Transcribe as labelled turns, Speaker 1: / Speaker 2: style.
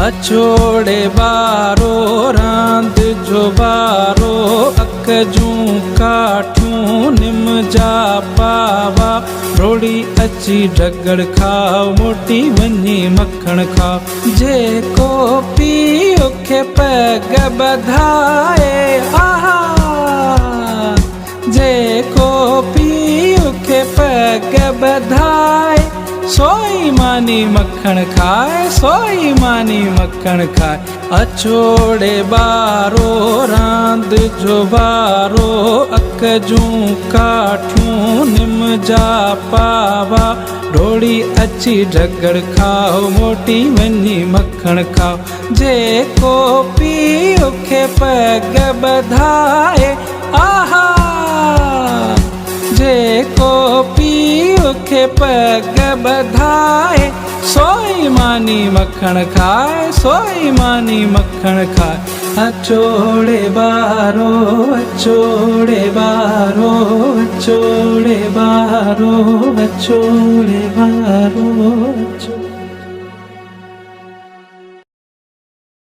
Speaker 1: अछोड़े बारो रांद जो बारो अक जूं काठूं निम जा पावा रोड़ी अची ढगड़ खाओ मोटी वनी मक्खण खाओ जेको पीउ खे पग बधाए आहा जेको पीउ खे पग बधाए सोई मानी मक्खण खाए सोई मानी मक्खण खाए अछोड़े बारो रांद जो बारो अक जूं काठूं निम जा पावा डोड़ी अची ढगड़ खाओ मोटी वनी मक्खण खाओ जेको पीउ खे पग बधाए आहा जेको पीउ खे पग बधाए सोई मानी मक्खण खाए सोई मानी मक्खण खाए अछोड़े बारो अछोड़े बारो अछोड़े बारो अछोड़े बारो